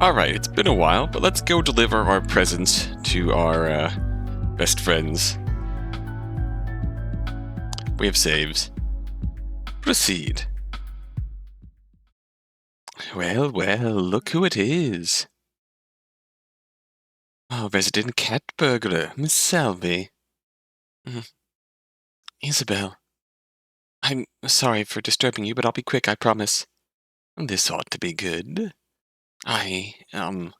Alright, it's been a while, but let's go deliver our presents to our best friends. We have saves. Proceed. Well, look who it is. Oh, resident cat burglar, Miss Salvie. Isobel. I'm sorry for disturbing you, but I'll be quick, I promise. This ought to be good. Come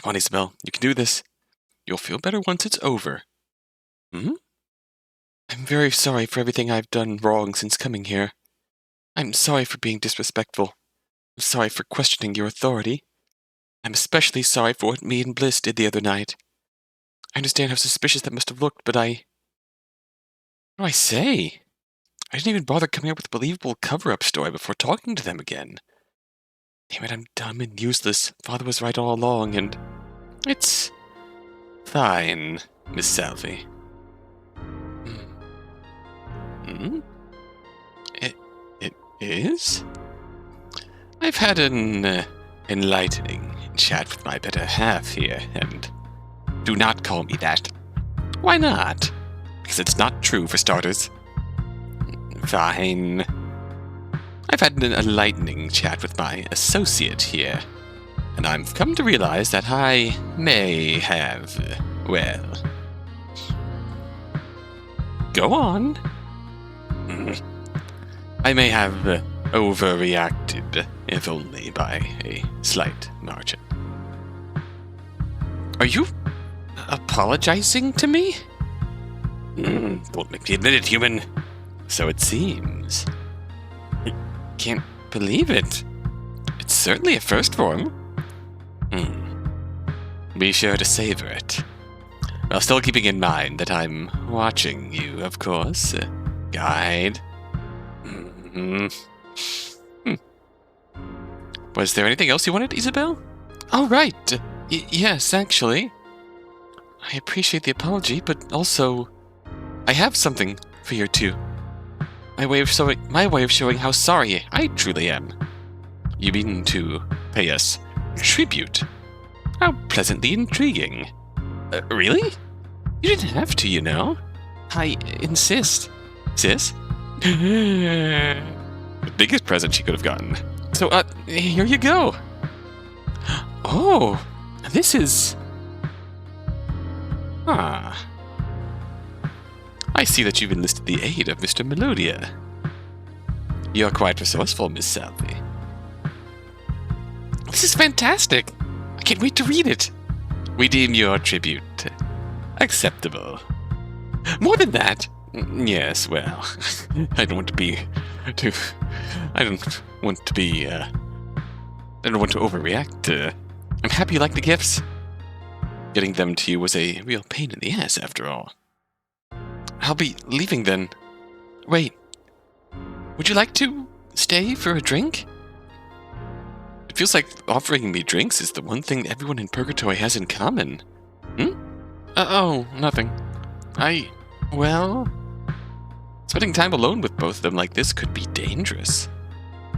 on, Isobel, you can do this. You'll feel better once it's over. I'm very sorry for everything I've done wrong since coming here. I'm sorry for being disrespectful. I'm sorry for questioning your authority. I'm especially sorry for what me and Bliss did the other night. I understand how suspicious that must have looked, but what do I say? I didn't even bother coming up with a believable cover-up story before talking to them again. Damn it, I'm dumb and useless. Father was right all along, and it's fine, Miss Salvie. It is? I've had an enlightening chat with my better half here, and do not call me that. Why not? Because it's not true, for starters. Fine. I've had an enlightening chat with my associate here, and I've come to realize that I may have, well... Go on. I may have overreacted, if only by a slight margin. Are you apologizing to me? Won't make me admit it, human. So it seems. I can't believe it. It's certainly a first for him. Be sure to savor it. While still keeping in mind that I'm watching you, of course. Guide. Was there anything else you wanted, Isobel? Oh, right. Yes, actually. I appreciate the apology, but also, I have something for you two. My way of showing how sorry I truly am. You mean to pay us tribute? How pleasantly intriguing. Really? You didn't have to, you know. I insist. Sis? The biggest present she could have gotten. So, here you go. Oh, this is... I see that you've enlisted the aid of Mr. Melodia. You're quite resourceful, Miss Salvie. This is fantastic. I can't wait to read it. We deem your tribute acceptable. More than that, yes, well, I don't want to overreact. I'm happy you like the gifts. Getting them to you was a real pain in the ass, after all. I'll be leaving then. Wait, would you like to stay for a drink? It feels like offering me drinks is the one thing everyone in Purgatory has in common. Oh, nothing. Well... Spending time alone with both of them like this could be dangerous.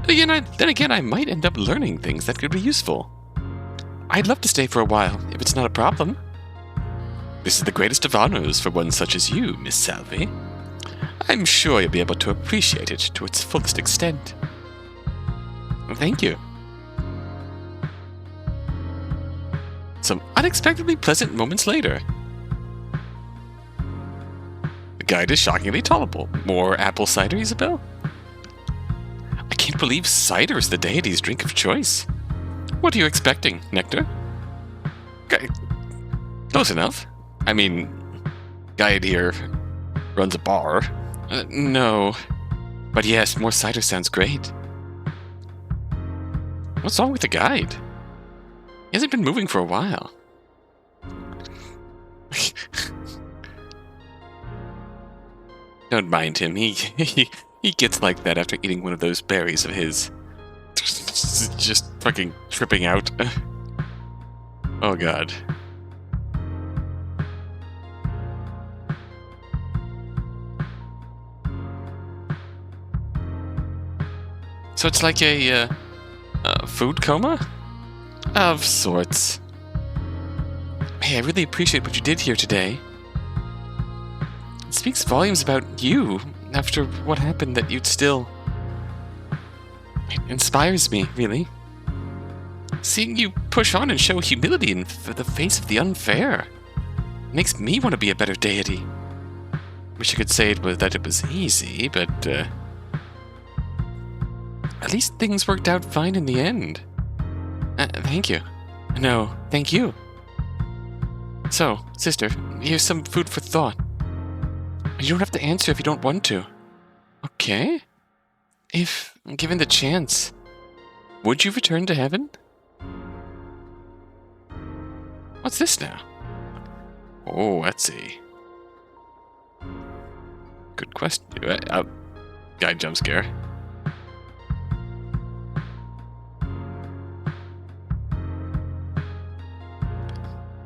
Then again, I might end up learning things that could be useful. I'd love to stay for a while, if it's not a problem. This is the greatest of honors for one such as you, Miss Salvie. I'm sure you'll be able to appreciate it to its fullest extent. Thank you. Some unexpectedly pleasant moments later. The guide is shockingly tolerable. More apple cider, Isobel? I can't believe cider is the deity's drink of choice. What are you expecting, nectar? Close enough. I mean, guide here runs a bar. No. But yes, more cider sounds great. What's wrong with the guide? He hasn't been moving for a while. Don't mind him. He gets like that after eating one of those berries of his. Just fucking tripping out. Oh god. So it's like a food coma? Of sorts. Hey, I really appreciate what you did here today. It speaks volumes about you, after what happened, that you'd still... It inspires me, really. Seeing you push on and show humility in the face of the unfair makes me want to be a better deity. Wish I could say that it was easy, but at least things worked out fine in the end. Thank you. No, thank you. So, sister, here's some food for thought. You don't have to answer if you don't want to. Okay? If given the chance, would you return to heaven? What's this now? Oh, let's see. Good question. Guide jump scare.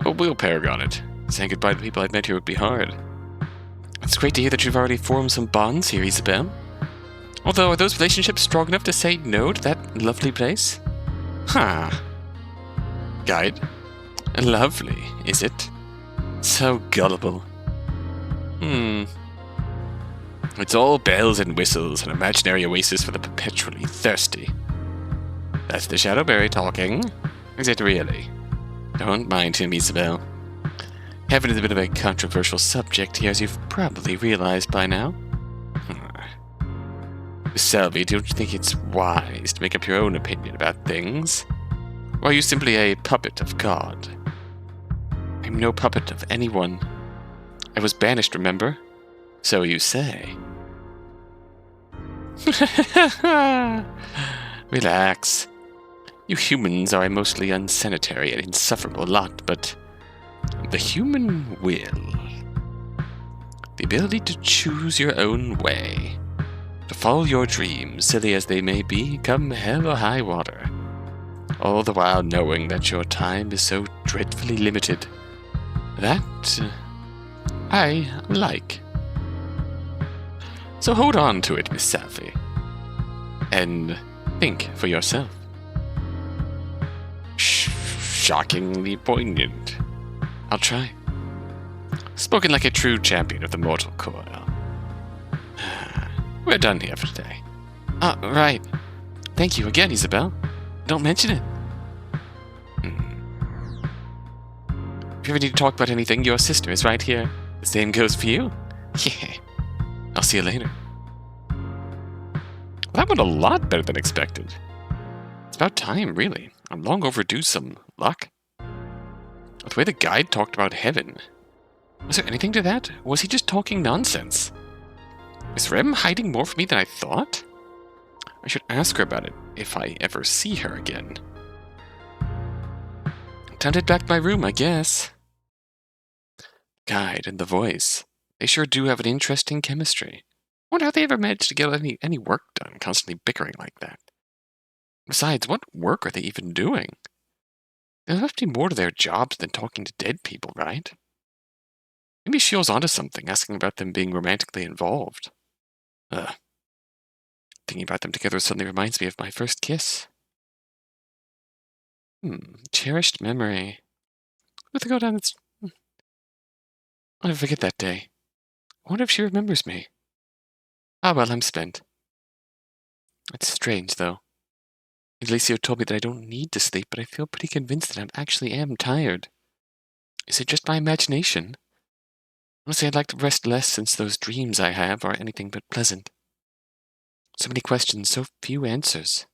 Oh, we'll paragon it. Saying goodbye to people I've met here would be hard. It's great to hear that you've already formed some bonds here, Isobel. Although, are those relationships strong enough to say no to that lovely place? Huh. Guide? Lovely, is it? So gullible. It's all bells and whistles, an imaginary oasis for the perpetually thirsty. That's the Shadowberry talking. Is it really? Don't mind him, Isobel. Heaven is a bit of a controversial subject here, as you've probably realized by now. Salvie, don't you think it's wise to make up your own opinion about things? Or are you simply a puppet of God? I'm no puppet of anyone. I was banished, remember? So you say. Relax. You humans are a mostly unsanitary and insufferable lot, but the human will, the ability to choose your own way, to follow your dreams, silly as they may be, come hell or high water, all the while knowing that your time is so dreadfully limited. That I like. So hold on to it, Miss Salvie, and think for yourself. Shockingly poignant. I'll try. Spoken like a true champion of the mortal coil. We're done here for today. Right. Thank you again, Isobel. Don't mention it. If you ever need to talk about anything, your sister is right here. The same goes for you. Yeah. I'll see you later. Well, that went a lot better than expected. It's about time, really. I'm long overdue some luck. The way the guide talked about heaven. Was there anything to that? Or was he just talking nonsense? Is Rem hiding more from me than I thought? I should ask her about it if I ever see her again. Time to head back to my room, I guess. Guide and the voice. They sure do have an interesting chemistry. I wonder how they ever managed to get any work done, constantly bickering like that. Besides, what work are they even doing? There must be more to their jobs than talking to dead people, right? Maybe Shield's onto something, asking about them being romantically involved. Thinking about them together suddenly reminds me of my first kiss. Cherished memory. Let her go down. I'll never forget that day. I wonder if she remembers me. Ah, well, I'm spent. It's strange, though. Alicio told me that I don't need to sleep, but I feel pretty convinced that I actually am tired. Is it just my imagination? Honestly, I'd like to rest less since those dreams I have are anything but pleasant. So many questions, so few answers.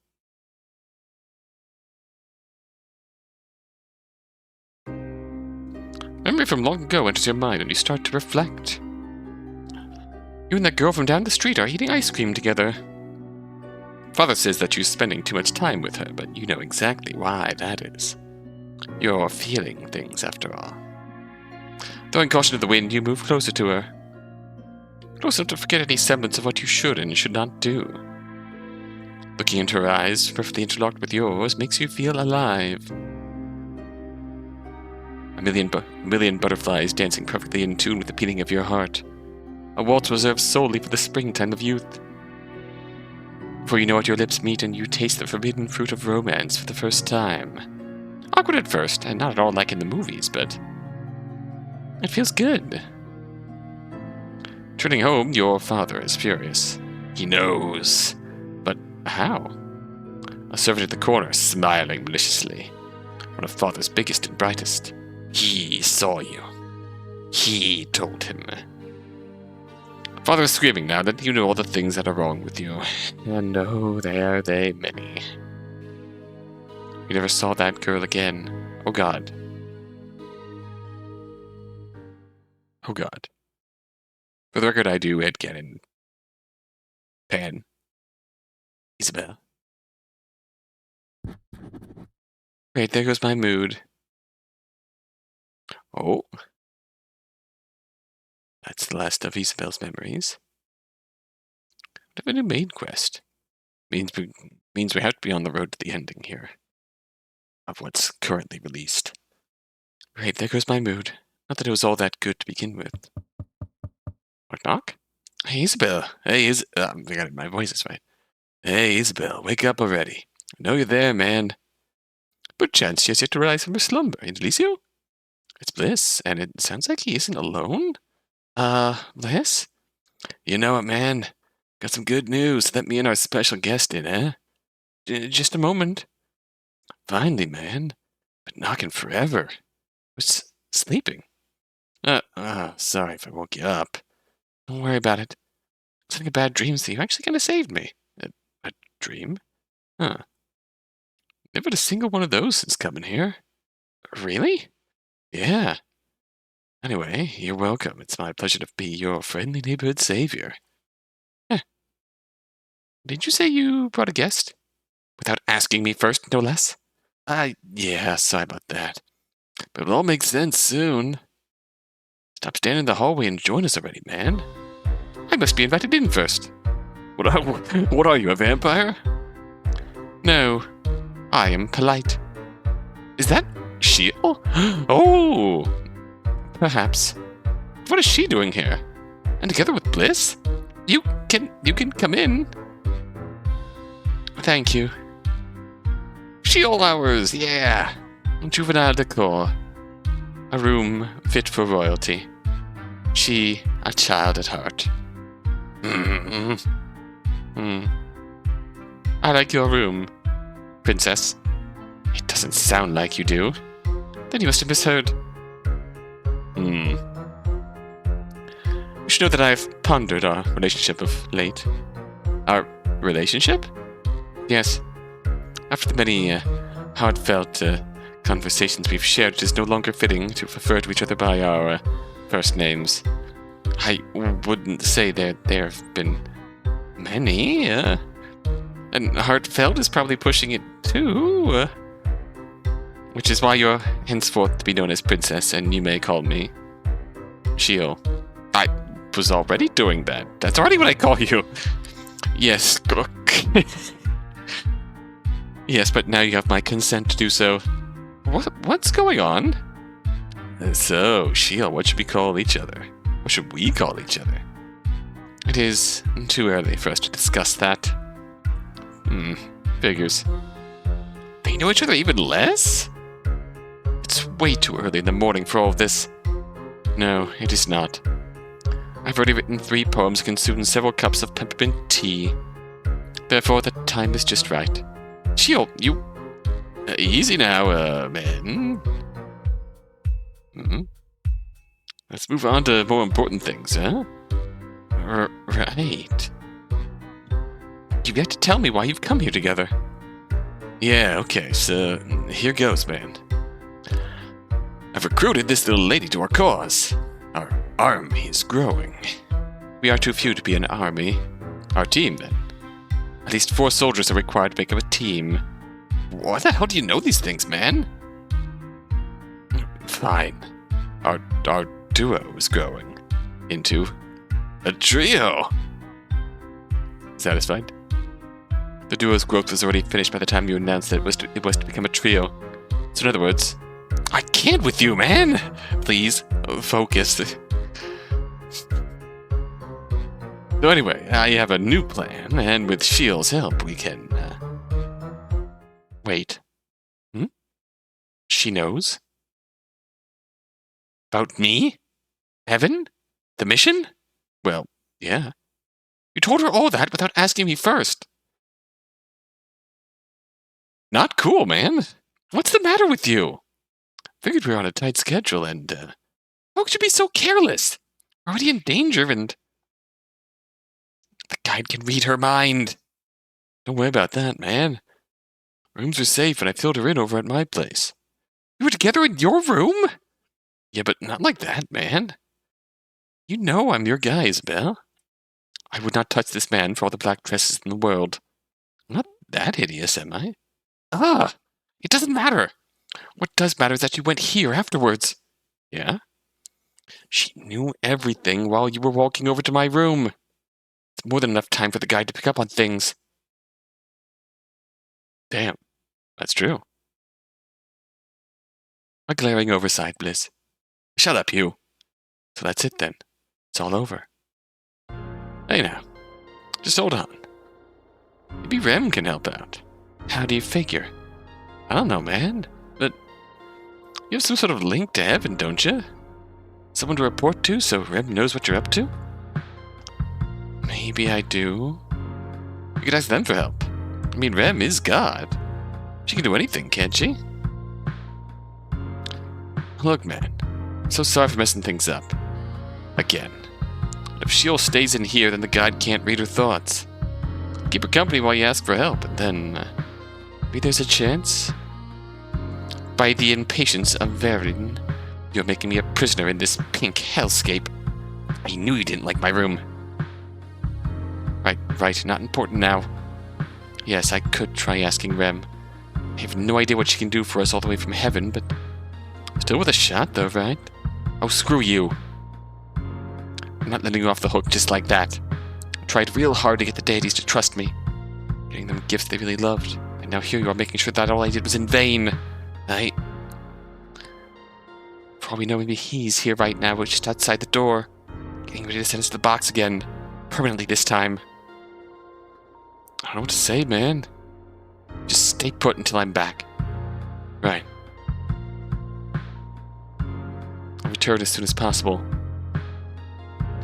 Memory from long ago enters your mind and you start to reflect. You and that girl from down the street are eating ice cream together. Father says that you're spending too much time with her, but you know exactly why that is. You're feeling things, after all. Throwing caution to the wind, you move closer to her. Close enough to forget any semblance of what you should and should not do. Looking into her eyes, perfectly interlocked with yours, makes you feel alive. A million butterflies dancing perfectly in tune with the beating of your heart. A waltz reserved solely for the springtime of youth. Before you know it, your lips meet and you taste the forbidden fruit of romance for the first time. Awkward at first, and not at all like in the movies, but it feels good. Turning home, your father is furious. He knows. But how? A servant at the corner, smiling maliciously. One of father's biggest and brightest. He saw you. He told him. Father is screaming now that you know all the things that are wrong with you. And oh, are they many. You never saw that girl again. Oh God. Oh God. For the record, I do Ed Cannon. Pan. Isobel. Great, there goes my mood. Oh. That's the last of Isobel's memories. We have a new main quest. Means we have to be on the road to the ending here. Of what's currently released. Great, there goes my mood. Not that it was all that good to begin with. Knock knock? Hey, Isobel. Hey, I got it, my voice is right. Hey, Isobel, wake up already. I know you're there, man. But chance she has yet to rise from her slumber. And Alicio? It's Bliss, and it sounds like he isn't alone. Bliss? You know it, man. Got some good news. Let me and our special guest in, eh? Just a moment. Finally, man. Been knocking forever. Was sleeping. Sorry if I woke you up. Don't worry about it. It's having a bad dream, so you actually kind of saved me. A dream? Huh. Never had a single one of those since coming here. Really? Yeah. Anyway, you're welcome. It's my pleasure to be your friendly neighborhood savior. Huh. Did you say you brought a guest? Without asking me first, no less? Yeah, sorry about that. But it'll all make sense soon. Stop standing in the hallway and join us already, man. I must be invited in first. What are you, a vampire? No, I am polite. Is that Sheol? Oh! Perhaps. What is she doing here? And together with Bliss? You can come in. Thank you. Sheol hours, yeah. Juvenile decor. A room fit for royalty. She, a child at heart. I like your room, princess. It doesn't sound like you do. Then you must have misheard. You should know that I've pondered our relationship of late. Our relationship? Yes. After the many heartfelt conversations we've shared, it is no longer fitting to refer to each other by our first names. I wouldn't say there have been many, and heartfelt is probably pushing it too, which is why you're henceforth to be known as Princess, and you may call me Sheol. I was already doing that. That's already what I call you. Yes, yes, but now you have my consent to do so. What's going on? So, Sheol, what should we call each other? What should we call each other? It is too early for us to discuss that. Figures. They know each other even less? It's way too early in the morning for all of this. No, it is not. I've already written 3 poems and consumed several cups of peppermint tea. Therefore, the time is just right. Sheol, you... easy now, man. Let's move on to more important things, huh? Right. You've yet to tell me why you've come here together. Yeah, okay, so here goes, man. I've recruited this little lady to our cause. Our army is growing. We are too few to be an army. Our team, then. At least 4 soldiers are required to make up a team. What the hell do you know these things, man? Fine. Our duo is growing into a trio. Satisfied? The duo's growth was already finished by the time you announced that it was to become a trio. So in other words, I can't with you, man! Please, focus. So anyway, I have a new plan, and with Sheol's help, we can... Wait. She knows? About me? Heaven? The mission? Well, yeah. You told her all that without asking me first. Not cool, man. What's the matter with you? Figured we were on a tight schedule, and, how could you be so careless? We're already in danger, and the guide can read her mind. Don't worry about that, man. Rooms are safe, and I filled her in over at my place. We were together in your room? Yeah, but not like that, man. You know I'm your guy, Isobel. I would not touch this man for all the black dresses in the world. I'm not that hideous, am I? Ah, it doesn't matter. What does matter is that you went here afterwards. Yeah? She knew everything while you were walking over to my room. It's more than enough time for the guide to pick up on things. Damn, that's true. A glaring oversight, Bliss. Shut up, you. So that's it then. It's all over. Hey now, just hold on. Maybe Rem can help out. How do you figure? I don't know, man, but you have some sort of link to heaven, don't you? Someone to report to so Rem knows what you're up to? Maybe I do. You could ask them for help. I mean, Rem is God. She can do anything, can't she? Look, man, I'm so sorry for messing things up. Again. If Sheol stays in here, then the guide can't read her thoughts. Keep her company while you ask for help, and then maybe there's a chance. By the impatience of Verin, you're making me a prisoner in this pink hellscape. I knew you didn't like my room. Right, not important now. Yes, I could try asking Rem. I have no idea what she can do for us all the way from heaven, but still with a shot, though, right? Oh, screw you. I'm not letting you off the hook just like that. I tried real hard to get the deities to trust me, getting them gifts they really loved, and now here you are making sure that all I did was in vain. For all we know, maybe he's here right now, just outside the door, getting ready to send us to the box again, permanently this time. I don't know what to say, man. Just stay put until I'm back. Right. I'll return as soon as possible.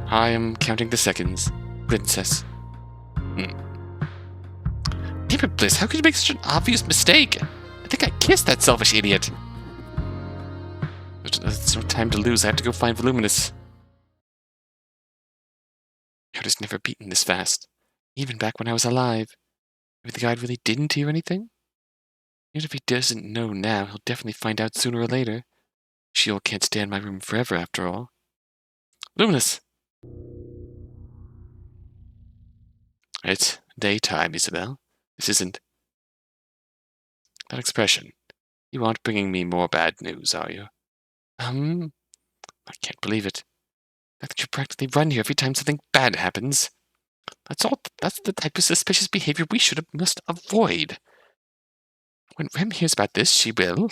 I am counting the seconds, princess. Damn it, Bliss, how could you make such an obvious mistake? I think I kissed that selfish idiot. There's no time to lose. I have to go find Voluminous. Heart has never beaten this fast, even back when I was alive. Maybe the guide really didn't hear anything? Even if he doesn't know now, he'll definitely find out sooner or later. Sheol can't stay in my room forever, after all. Luminous! It's daytime, Isobel. This isn't... That expression. You aren't bringing me more bad news, are you? I can't believe it. The fact that you practically run here every time something bad happens. That's the type of suspicious behavior we must avoid. When Rem hears about this, she will...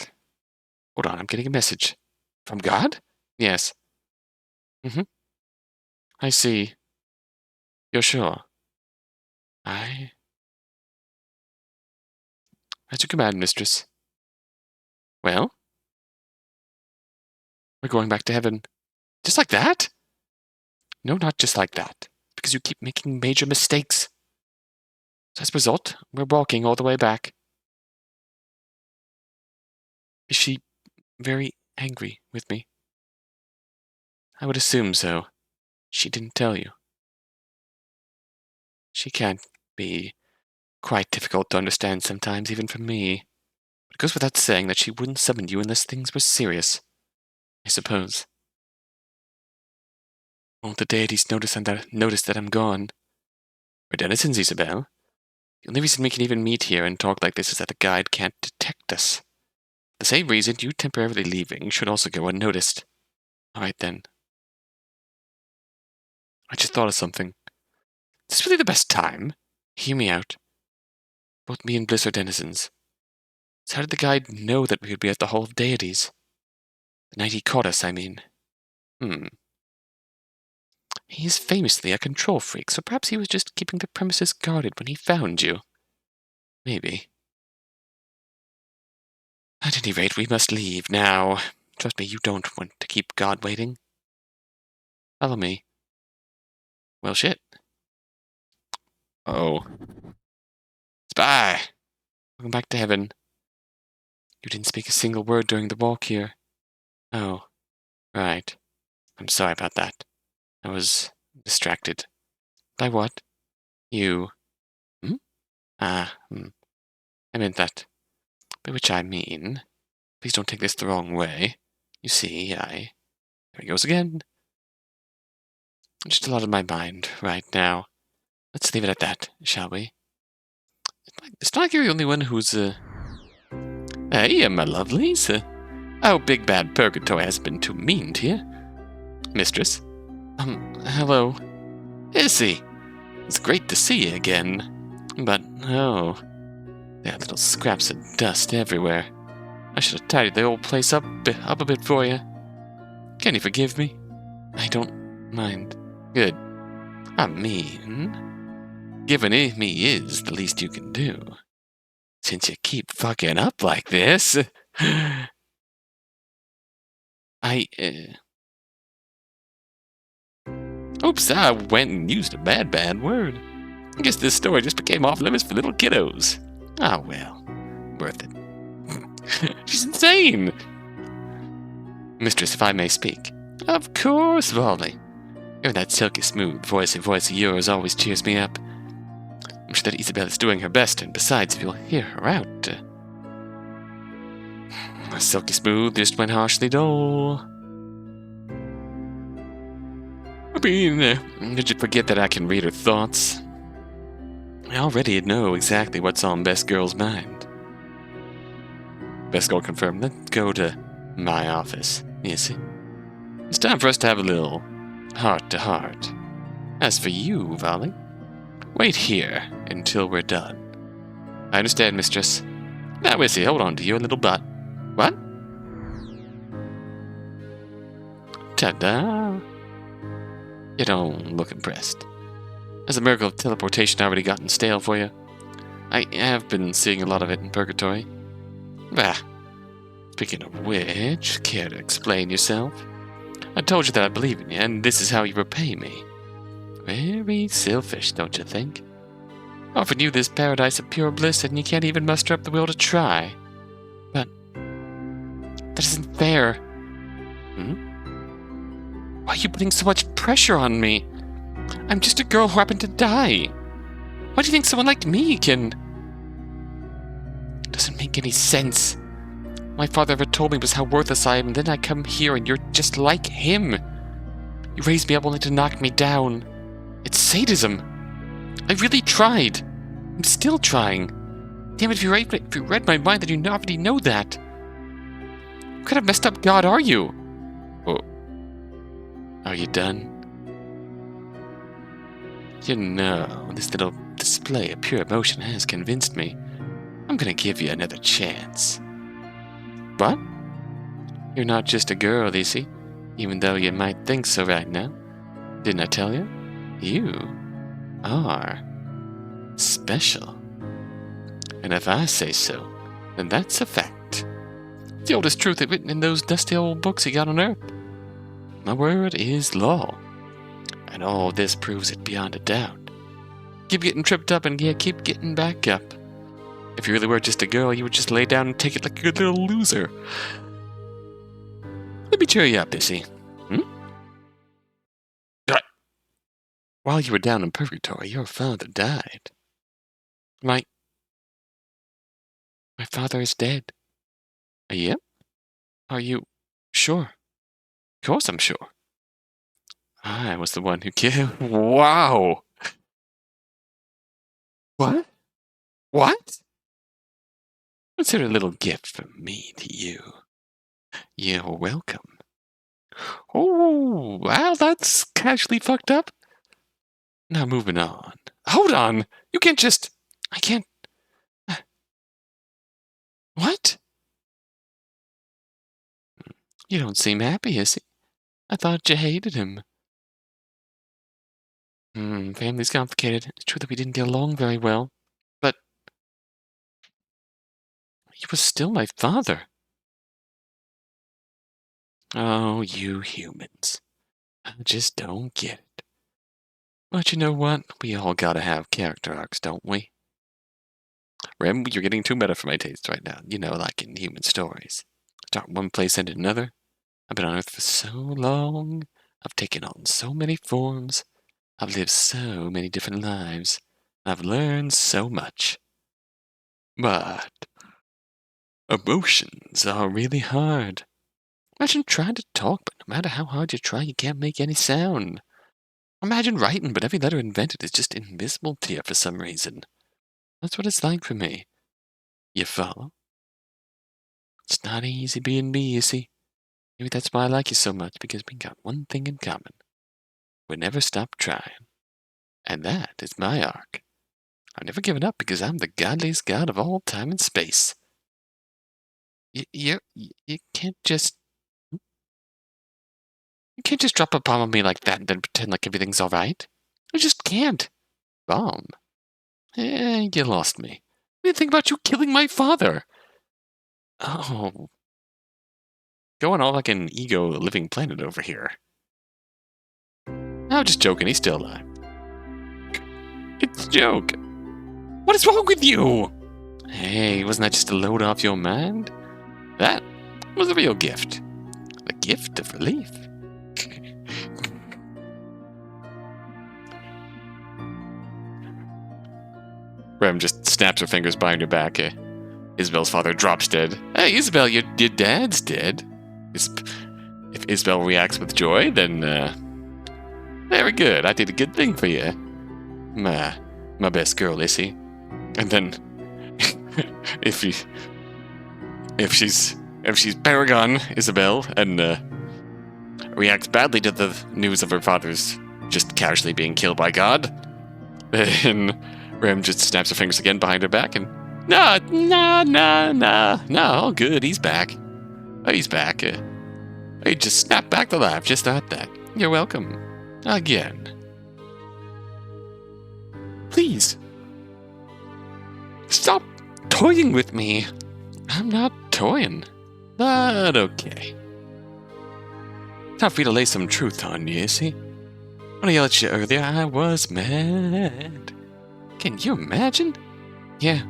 Hold on, I'm getting a message. From God? Yes. I see. You're sure? As you command, mistress. Well? We're going back to heaven. Just like that? No, not just like that. Because you keep making major mistakes. So as a result, we're walking all the way back. Is she very angry with me? I would assume so. She didn't tell you. She can be quite difficult to understand sometimes, even for me. But it goes without saying that she wouldn't summon you unless things were serious. I suppose. Won't the deities notice that I'm gone? We're denizens, Isobel. The only reason we can even meet here and talk like this is that the guide can't detect us. The same reason you temporarily leaving should also go unnoticed. All right, then. I just thought of something. Is this really the best time? Hear me out. Both me and Bliss are denizens. So how did the guide know that we would be at the Hall of Deities? The night he caught us, I mean. He is famously a control freak, so perhaps he was just keeping the premises guarded when he found you. Maybe. At any rate, we must leave now. Trust me, you don't want to keep God waiting. Follow me. Well, shit. Oh. Spy! Welcome back to heaven. You didn't speak a single word during the walk here. Oh, right. I'm sorry about that. I was distracted. By what? You. Hmm? I meant that. By which I mean, please don't take this the wrong way. You see, There he goes again. Just a lot on my mind right now. Let's leave it at that, shall we? It's not like you're the only one who's, Hey, my lovelies. Oh, big bad Purgatory has been too mean to you. Mistress? Hello. Issy. It's great to see you again. But, oh, there are little scraps of dust everywhere. I should have tidied the old place up a bit for you. Can you forgive me? I don't mind. Good. I mean, giving me is the least you can do. Since you keep fucking up like this, Oops, I went and used a bad word. I guess this story just became off limits for little kiddos. Ah, well, worth it. She's insane! Mistress, if I may speak. Of course, Volley. Hearing that silky smooth voice of yours always cheers me up. I'm sure that Isobel is doing her best, and besides, if you'll hear her out... silky smooth just went harshly dull. I mean, did you forget that I can read her thoughts? I already know exactly what's on Best Girl's mind. Best Girl confirmed. Let's go to my office. You see? It's time for us to have a little heart-to-heart. As for you, Volley, wait here until we're done. I understand, mistress. Now, Issy, hold on to your little butt. What? Ta-da! You don't look impressed. Has the miracle of teleportation already gotten stale for you? I have been seeing a lot of it in Purgatory. Bah. Speaking of which, care to explain yourself? I told you that I believe in you, and this is how you repay me. Very selfish, don't you think? Offered you this paradise of pure bliss, and you can't even muster up the will to try. But that isn't fair. Why are you putting so much pressure on me? I'm just a girl who happened to die. Why do you think someone like me can... Doesn't make any sense. My father ever told me was how worthless I am, and then I come here and you're just like him. You raised me up only to knock me down. It's sadism. I really tried. I'm still trying. Damn it, if you read my mind, then you already know that. What kind of messed up god are you? Oh. Are you done? You know, this little display of pure emotion has convinced me. I'm gonna give you another chance. What? You're not just a girl, Issy, even though you might think so right now. Didn't I tell you? You are special. And if I say so, then that's a fact. It's the oldest truth written in those dusty old books you got on Earth. My word is law. And all this proves it beyond a doubt. Keep getting tripped up and keep getting back up. If you really were just a girl, you would just lay down and take it like a good little loser. Let me cheer you up, Issy. While you were down in Purgatory, your father died. My father is dead. Yep. Are you sure? Of course I'm sure. I was the one who killed... Wow! What? What? Consider a little gift from me to you. You're welcome. Oh, wow, that's casually fucked up. Now moving on. Hold on! You can't just... I can't... What? You don't seem happy, Issy. I thought you hated him. Family's complicated. It's true that we didn't get along very well. But... he was still my father. Oh, you humans. I just don't get it. But you know what? We all gotta have character arcs, don't we? Rem, you're getting too meta for my taste right now. You know, like in human stories. Start one place, end another. I've been on Earth for so long. I've taken on so many forms. I've lived so many different lives. I've learned so much. But emotions are really hard. Imagine trying to talk, but no matter how hard you try, you can't make any sound. Imagine writing, but every letter invented is just invisible to you for some reason. That's what it's like for me. You follow? It's not easy being me, you see. Maybe that's why I like you so much, because we got one thing in common. We never stop trying. And that is my arc. I've never given up because I'm the godliest god of all time and space. You can't just... You can't just drop a bomb on me like that and then pretend like everything's alright. You just can't. Bomb? You lost me. What do you think about you killing my father? Oh. Going all like an ego living planet over here. I'm just joking, he's still alive. It's a joke. What is wrong with you? Hey, wasn't that just a load off your mind? That was a real gift. The gift of relief. Rem just snaps her fingers behind her back. Isabel's father drops dead. Hey, Isabel, your dad's dead. If Isabel reacts with joy, then, very good. I did a good thing for you. My best girl, Issy. And then, if she's Paragon Isabel and reacts badly to the news of her father's just casually being killed by God, then Rem just snaps her fingers again behind her back and no, all good. He's back. He's back. He just snapped back to life just like that. You're welcome. Again. Please. Stop toying with me. I'm not toying. But okay. Time for you to lay some truth on you, see? When I yelled at you earlier, I was mad. Can you imagine? Yeah.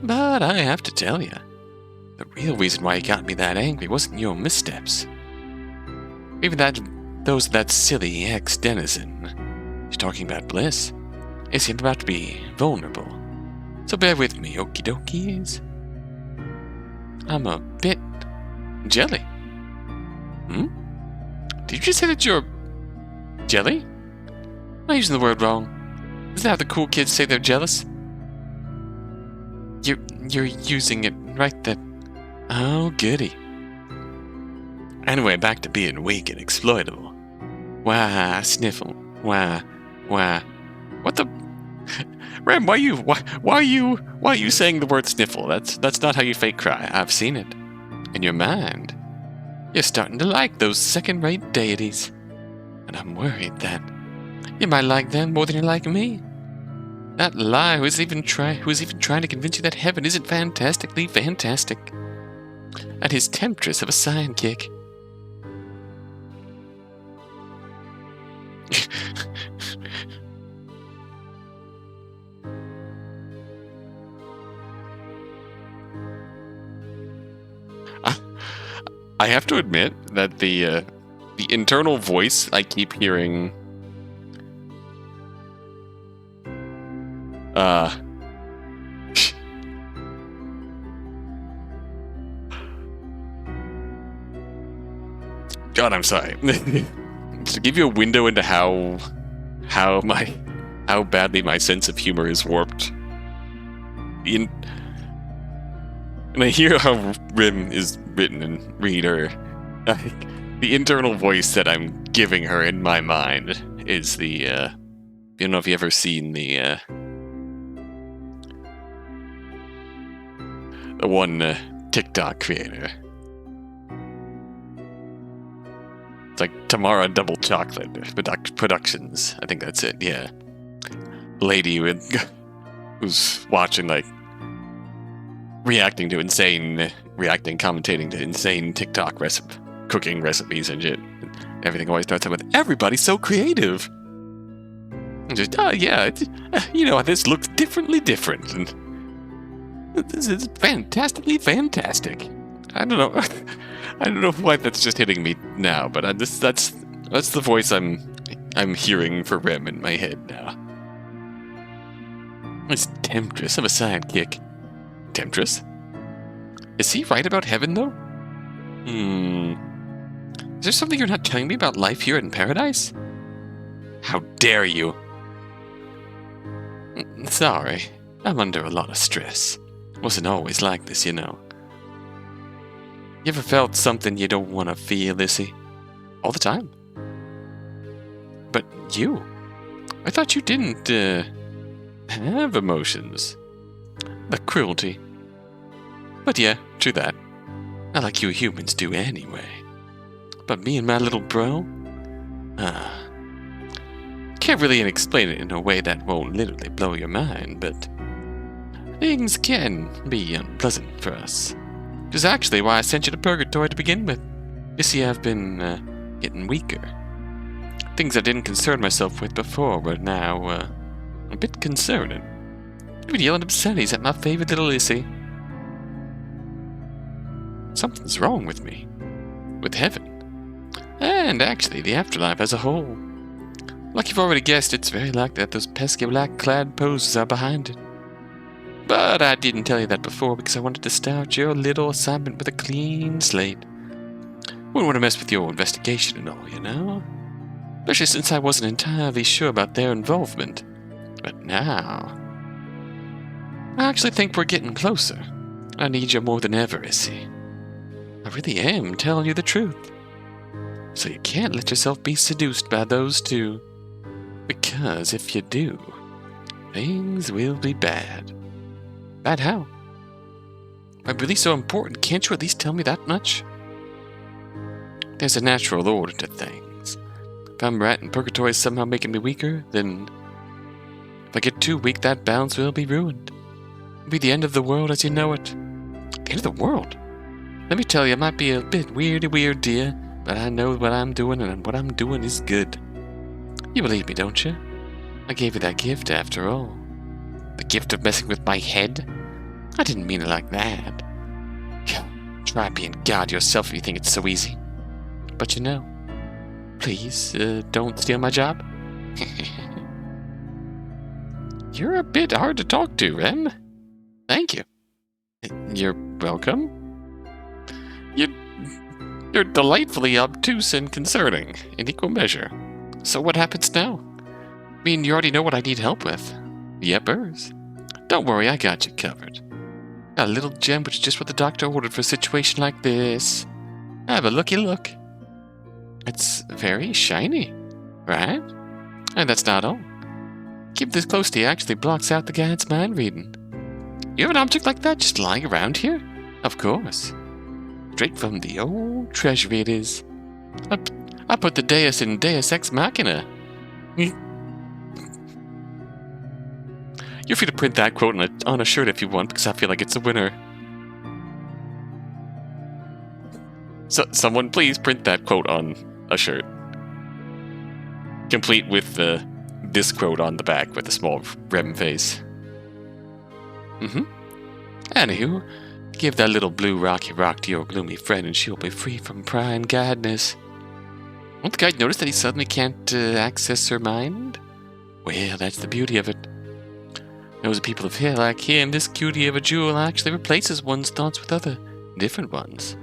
But I have to tell you, the real reason why you got me that angry wasn't your missteps. Even that silly ex-denizen. You're talking about Bliss. Is he about to be vulnerable? So bear with me, okie dokies. I'm a bit jelly. Did you just say that you're jelly? Am I using the word wrong? Isn't that how the cool kids say they're jealous? You're using it right then. Oh, goody. Anyway, back to being weak and exploitable. Why, sniffle. Why? What the... Rem, why are you saying the word sniffle? That's not how you fake cry. I've seen it. In your mind. You're starting to like those second-rate deities. And I'm worried that you might like them more than you like me. That lie who's even trying to convince you that heaven isn't fantastically fantastic. And his temptress of a sidekick. I have to admit that the internal voice I keep hearing God, I'm sorry. To give you a window into how badly my sense of humor is warped. And I hear how Rim is written and read her. The internal voice that I'm giving her in my mind is the I don't know if you've ever seen the one TikTok creator. It's like Tamara Double Chocolate Productions. I think that's it, yeah. Lady who's watching, like, commentating to insane TikTok cooking recipes and shit. Everything always starts out with, everybody's so creative. And just, yeah, this looks differently different. And this is fantastically fantastic. I don't know. I don't know why that's just hitting me now, but that's the voice I'm hearing for Rem in my head now. It's Temptress of a sidekick. Temptress? Is he right about heaven, though? Is there something you're not telling me about life here in paradise? How dare you? Sorry, I'm under a lot of stress. Wasn't always like this, you know. You ever felt something you don't want to feel, Issy? All the time. But you? I thought you didn't, have emotions. Like cruelty. But yeah, true that. Not like you humans do anyway. But me and my little bro? Can't really explain it in a way that won't literally blow your mind, but things can be unpleasant for us. Which is actually why I sent you to Purgatory to begin with. You see, I've been, getting weaker. Things I didn't concern myself with before were now, a bit concerning. Even yelling obscenities at my favorite little Issy. Something's wrong with me. With heaven. And actually, the afterlife as a whole. Like you've already guessed, it's very likely that those pesky black-clad poses are behind it. But I didn't tell you that before because I wanted to start your little assignment with a clean slate. Wouldn't want to mess with your investigation and all, you know? Especially since I wasn't entirely sure about their involvement. But now... I actually think we're getting closer. I need you more than ever, Issy. I really am telling you the truth. So you can't let yourself be seduced by those two. Because if you do, things will be bad. Bad how? Am I really so important? Can't you at least tell me that much? There's a natural order to things. If I'm right and Purgatory is somehow making me weaker, then if I get too weak, that balance will be ruined. It'll be the end of the world as you know it. The end of the world? Let me tell you, it might be a bit weird, dear, but I know what I'm doing, and what I'm doing is good. You believe me, don't you? I gave you that gift, after all. The gift of messing with my head? I didn't mean it like that. Try being God yourself if you think it's so easy. But you know, please, don't steal my job. You're a bit hard to talk to, Rem. Thank you. You're welcome. You're delightfully obtuse and concerning, in equal measure. So what happens now? I mean, you already know what I need help with. Yepers. Don't worry, I got you covered. Got a little gem, which is just what the doctor ordered for a situation like this. Have a looky look. It's very shiny, right? And that's not all. Keep this close to you actually blocks out the guide's mind reading. You have an object like that just lying around here? Of course. Straight from the old treasury it is. I put the Deus in Deus Ex Machina. You're free to print that quote on a shirt if you want, because I feel like it's a winner. So, someone please print that quote on a shirt. Complete with this quote on the back with a small Rem face. Anywho, give that little blue rocky rock to your gloomy friend and she'll be free from prying guidness. Won't the guide notice that he suddenly can't access her mind? Well, that's the beauty of it. Knows that people of here like him, this cutie of a jewel actually replaces one's thoughts with other, different ones.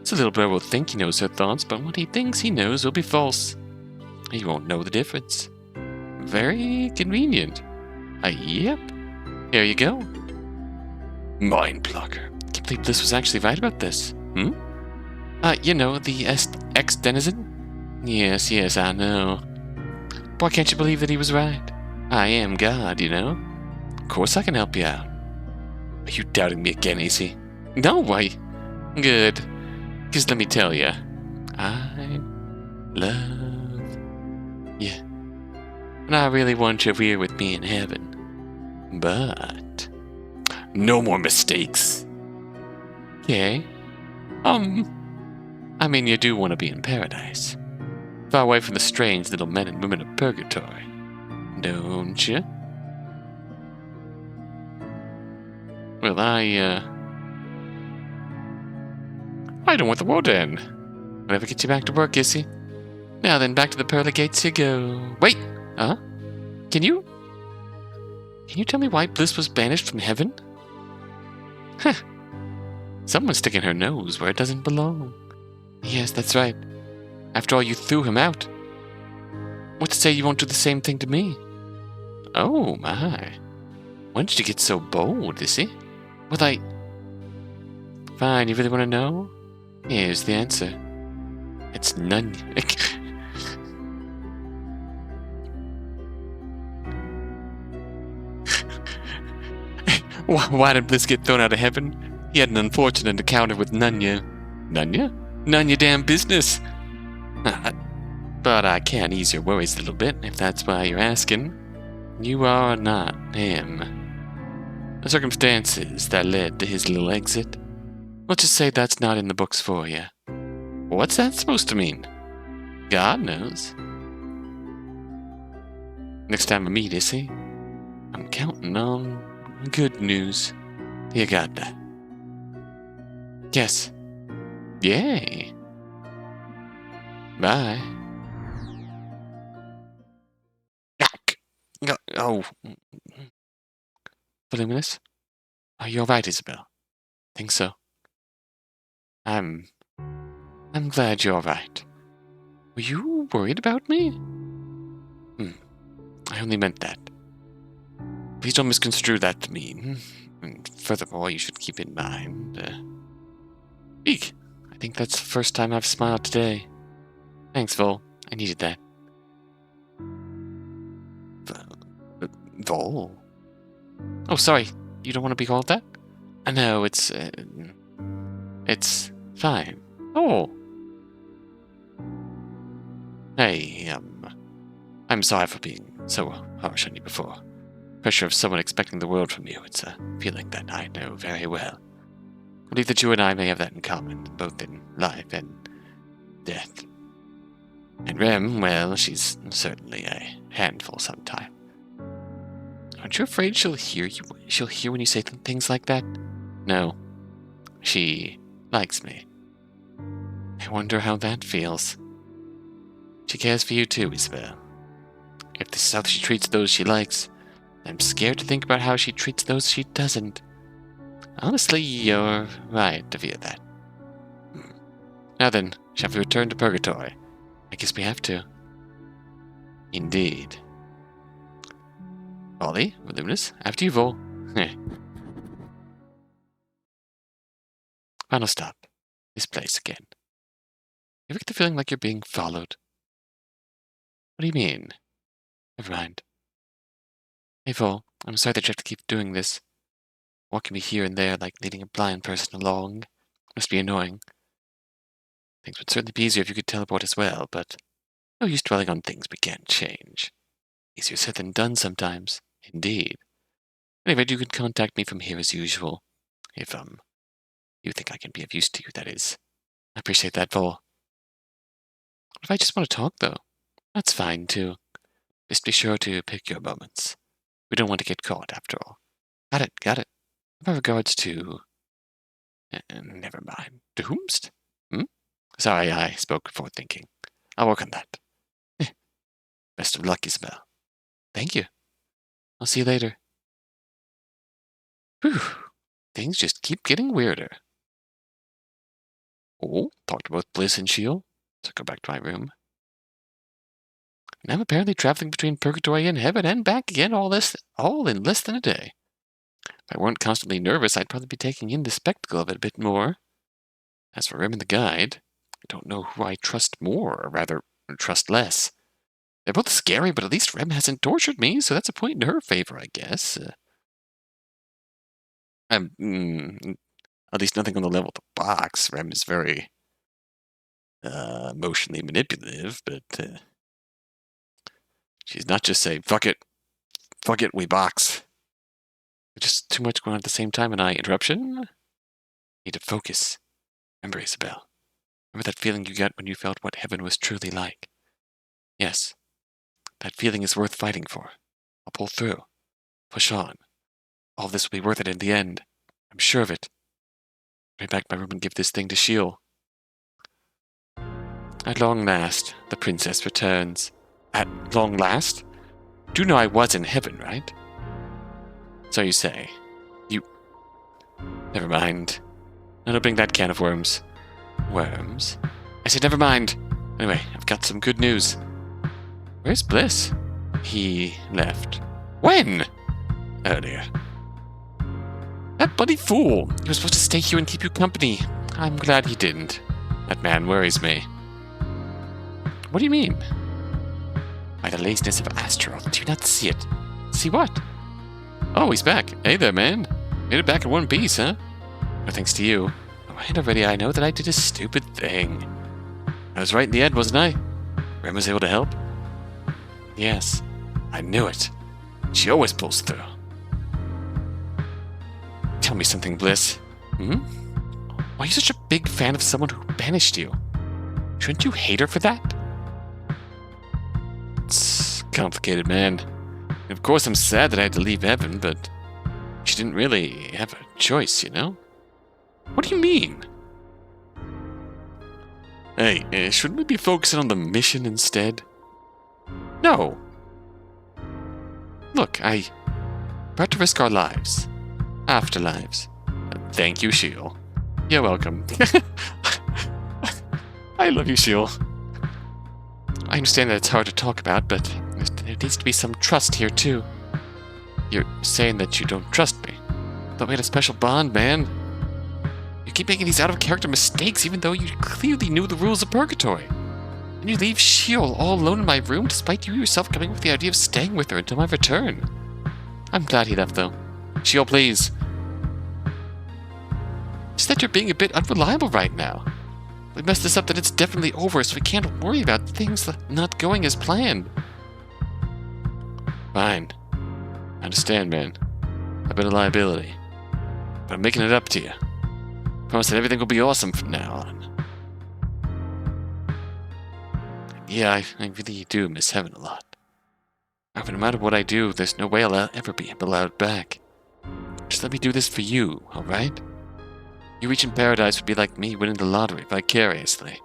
So little bro will think he knows her thoughts, but what he thinks he knows will be false. He won't know the difference. Very convenient. Yep. Here you go. Mind blocker. Can't believe Bliss was actually right about this. You know, the ex-denizen? Yes, I know. Why can't you believe that he was right? I am God, you know. Of course I can help you out. Are you doubting me again, AC? No way. Good. Because let me tell you, I love you. And I really want you here with me in heaven. But no more mistakes. Okay. I mean, you do want to be in paradise. Far away from the strange little men and women of Purgatory. Don't you? Well, I don't want the war to end. Whatever gets you back to work, Issy. Now then, back to the pearly gates you go. Wait! Huh? Can you tell me why Bliss was banished from heaven? Huh. Someone's sticking her nose where it doesn't belong. Yes, that's right. After all, you threw him out. What to say you won't do the same thing to me? Oh, my. When did you get so bold, Issy? Well, Fine, you really want to know? Here's the answer. It's none. Why did Bliss get thrown out of heaven? He had an unfortunate encounter with Nunya. Nunya? None your damn business. But I can ease your worries a little bit, if that's why you're asking. You are not him. The circumstances that led to his little exit, let's just say that's not in the books for you. What's that supposed to mean? God knows. Next time we meet, Issy, I'm counting on good news. You got that? Yes. Yay. Bye. Oh. Voluminous? Are you alright, Isobel? Think so. I'm glad you're alright. Were you worried about me? I only meant that. Please don't misconstrue that to mean. And furthermore, you should keep in mind. Eek! I think that's the first time I've smiled today. Thanks, Vol. I needed that. Vol? Oh, sorry. You don't want to be called that? No, it's fine. Oh. Hey, I'm sorry for being so harsh on you before. Pressure of someone expecting the world from you, it's a feeling that I know very well. I believe that you and I may have that in common, both in life and death. And Rem, well, she's certainly a handful sometime. Aren't you afraid she'll hear you? She'll hear when you say things like that? No. She likes me. I wonder how that feels. She cares for you too, Isobel. If this is how she treats those she likes, I'm scared to think about how she treats those she doesn't. Honestly, you're right to fear that. Now then, shall we return to Purgatory? I guess we have to. Indeed. Ollie, Voluminous, after you, Vol. Final stop. This place again. You ever get the feeling like you're being followed? What do you mean? Never mind. Hey, Vol, I'm sorry that you have to keep doing this. Walking me here and there like leading a blind person along. Must be annoying. Things would certainly be easier if you could teleport as well, but no use dwelling on things we can't change. Easier said than done sometimes. Indeed. Anyway, you can contact me from here as usual. If, you think I can be of use to you, that is. I appreciate that, Vol. What if I just want to talk, though? That's fine, too. Just be sure to pick your moments. We don't want to get caught, after all. Got it. My regards to... never mind. To whomst? Sorry, I spoke before thinking. I'll work on that. Best of luck, Isobel. Thank you. I'll see you later. Whew. Things just keep getting weirder. Oh, talked to both Bliss and Shield. So go back to my room. And I'm apparently traveling between Purgatory and Heaven and back again, all in less than a day. If I weren't constantly nervous, I'd probably be taking in the spectacle of it a bit more. As for Rem and the guide, I don't know who I trust more, or rather, trust less. They're both scary, but at least Rem hasn't tortured me, so that's a point in her favor, I guess. At least nothing on the level of the box. Rem is very emotionally manipulative, but she's not just saying, fuck it, we box. Just too much going on at the same time, and interruption? Need to focus. Remember, Isobel, Remember that feeling you got when you felt what heaven was truly like? Yes, that feeling is worth fighting for. I'll pull through. Push on. All this will be worth it in the end. I'm sure of it. I'll back to my room and give this thing to Sheol. At long last, the princess returns. At long last? Do you know I was in heaven, right? So you say. You... Never mind. Not opening that can of worms. Worms? I said never mind. Anyway, I've got some good news. Where's Bliss? He left. When? Earlier. That bloody fool! He was supposed to stay here and keep you company. I'm glad he didn't. That man worries me. What do you mean? By the laziness of Astaroth. Do you not see it? See what? Oh, he's back. Hey there, man. Made it back in one piece, huh? No thanks to you. Oh, and already I know that I did a stupid thing. I was right in the end, wasn't I? Rem was able to help? Yes. I knew it. She always pulls through. Tell me something, Bliss. Why are you such a big fan of someone who banished you? Shouldn't you hate her for that? It's complicated, man. Of course, I'm sad that I had to leave heaven, but she didn't really have a choice, you know? What do you mean? Hey, shouldn't we be focusing on the mission instead? No. Look, I had to risk our lives. Afterlives. Thank you, Sheol. You're welcome. I love you, Sheol. I understand that it's hard to talk about, but there needs to be some trust here, too. You're saying that you don't trust me. Thought we had a special bond, man. You keep making these out-of-character mistakes even though you clearly knew the rules of Purgatory. And you leave Sheol all alone in my room despite you yourself coming up with the idea of staying with her until my return. I'm glad he left, though. Sheol, please. Just that you're being a bit unreliable right now. We messed this up, then it's definitely over, so we can't worry about things not going as planned. Fine. I understand, man. I've been a liability. But I'm making it up to you. I promise that everything will be awesome from now on. Yeah, I really do miss heaven a lot. However, no matter what I do, there's no way I'll ever be allowed back. Just let me do this for you, alright? You reaching paradise would be like me winning the lottery vicariously.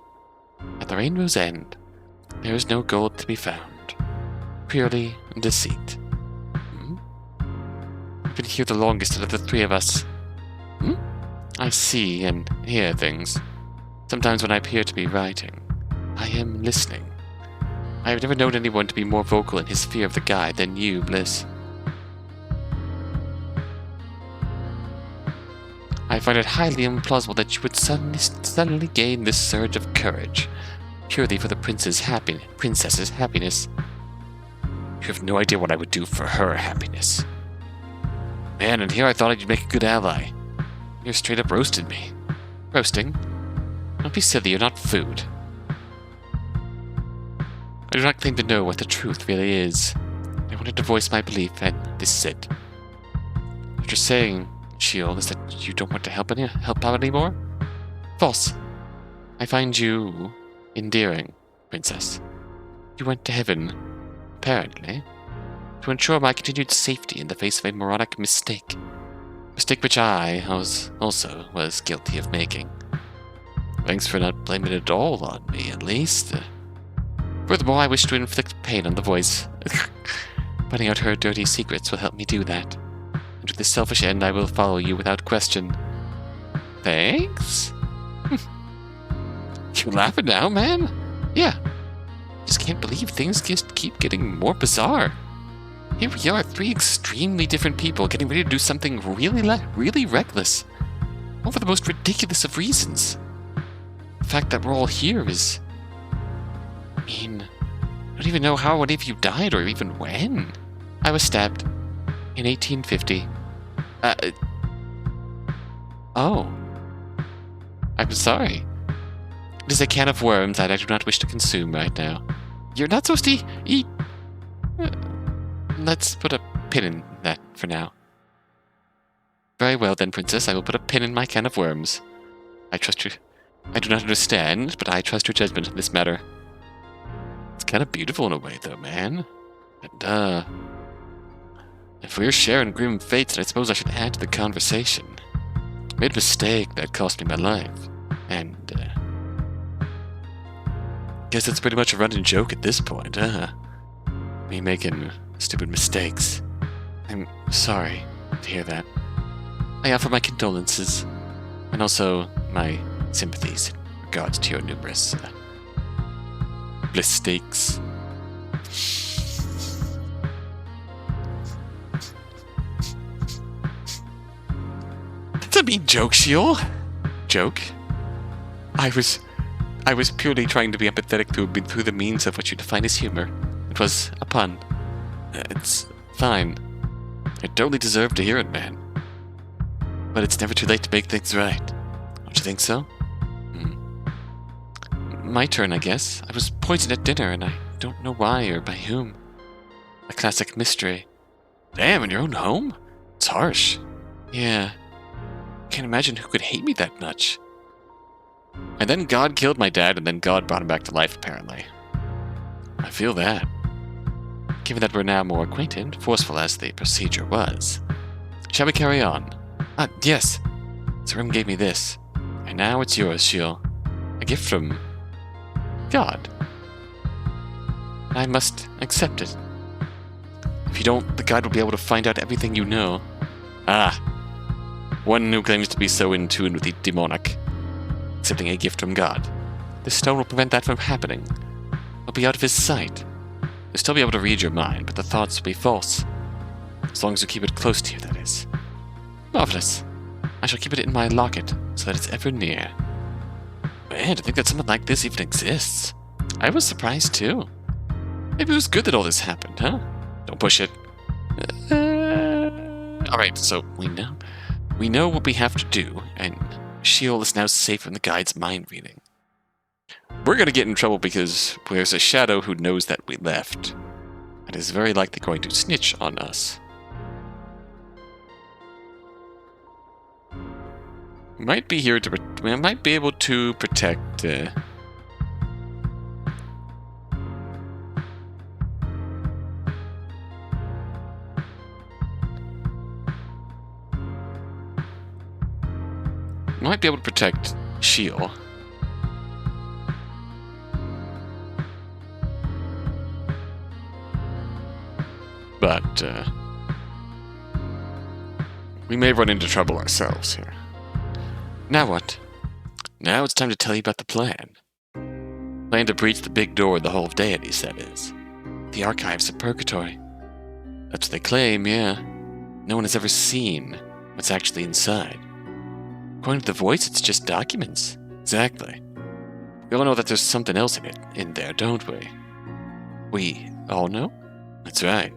At the rainbow's end, there is no gold to be found. Purely deceit. You've been here the longest out of the three of us. I see and hear things. Sometimes when I appear to be writing, I am listening. I have never known anyone to be more vocal in his fear of the guide than you, Bliss. I find it highly implausible that you would suddenly gain this surge of courage, purely for the princess's happiness. You have no idea what I would do for her happiness. Man, and here I thought I'd make a good ally. You straight up roasted me. Roasting? Don't be silly, you're not food. I do not claim to know what the truth really is. I wanted to voice my belief, and this is it. What you're saying, Sheol, is that you don't want to help out anymore? False. I find you endearing, princess. You went to heaven, apparently, to ensure my continued safety in the face of a moronic mistake. Mistake which I also was guilty of making. Thanks for not blaming it all on me, at least. Furthermore, I wish to inflict pain on the voice. Finding out her dirty secrets will help me do that. And to this selfish end, I will follow you without question. Thanks? You laughing now, man? Yeah. Just can't believe things just keep getting more bizarre. Here we are, three extremely different people getting ready to do something really reckless. All for the most ridiculous of reasons. The fact that we're all here is... I mean, I don't even know how any of you died or even when. I was stabbed in 1850. Oh. I'm sorry. It is a can of worms that I do not wish to consume right now. You're not supposed to eat... Let's put a pin in that for now. Very well then, princess. I will put a pin in my can of worms. I trust I do not understand, but I trust your judgment in this matter. It's kind of beautiful in a way, though, man. And, if we're sharing grim fates, then I suppose I should add to the conversation. I made a mistake that cost me my life. And, guess that's pretty much a running joke at this point, huh? Me making stupid mistakes. I'm sorry to hear that. I offer my condolences, and also my sympathies in regards to your numerous Bliss stakes. That's a mean joke, Sheol. Joke? I was purely trying to be empathetic through the means of what you define as humor. It was a pun. It's fine. I totally deserve to hear it, man. But it's never too late to make things right. Don't you think so? My turn, I guess. I was poisoned at dinner, and I don't know why or by whom. A classic mystery. Damn, in your own home? It's harsh. Yeah. Can't imagine who could hate me that much. And then God killed my dad, and then God brought him back to life, apparently. I feel that. Given that we're now more acquainted, forceful as the procedure was. Shall we carry on? Yes. Zerum gave me this. And now it's yours, Sheol. A gift from God. I must accept it. If you don't, the guide will be able to find out everything you know. One who claims to be so in tune with the demonic. Accepting a gift from God. This stone will prevent that from happening. It'll be out of his sight. You'll still be able to read your mind, but the thoughts will be false. As long as you keep it close to you, that is. Marvelous. I shall keep it in my locket, so that it's ever near. Man, to think that something like this even exists. I was surprised, too. Maybe it was good that all this happened, huh? Don't push it. Alright, so we know what we have to do, and Sheol is now safe from the guide's mind reading. We're gonna get in trouble because there's a shadow who knows that we left, and is very likely going to snitch on us. We might be here to... we might be able to protect... might be able to protect Sheol. But, we may run into trouble ourselves here. Now what? Now it's time to tell you about the plan. Plan to breach the big door in the Hall of Deities, that is. The archives of Purgatory. That's what they claim, yeah. No one has ever seen what's actually inside. According to the voice, it's just documents. Exactly. We all know that there's something else in there, don't we? We all know? That's right.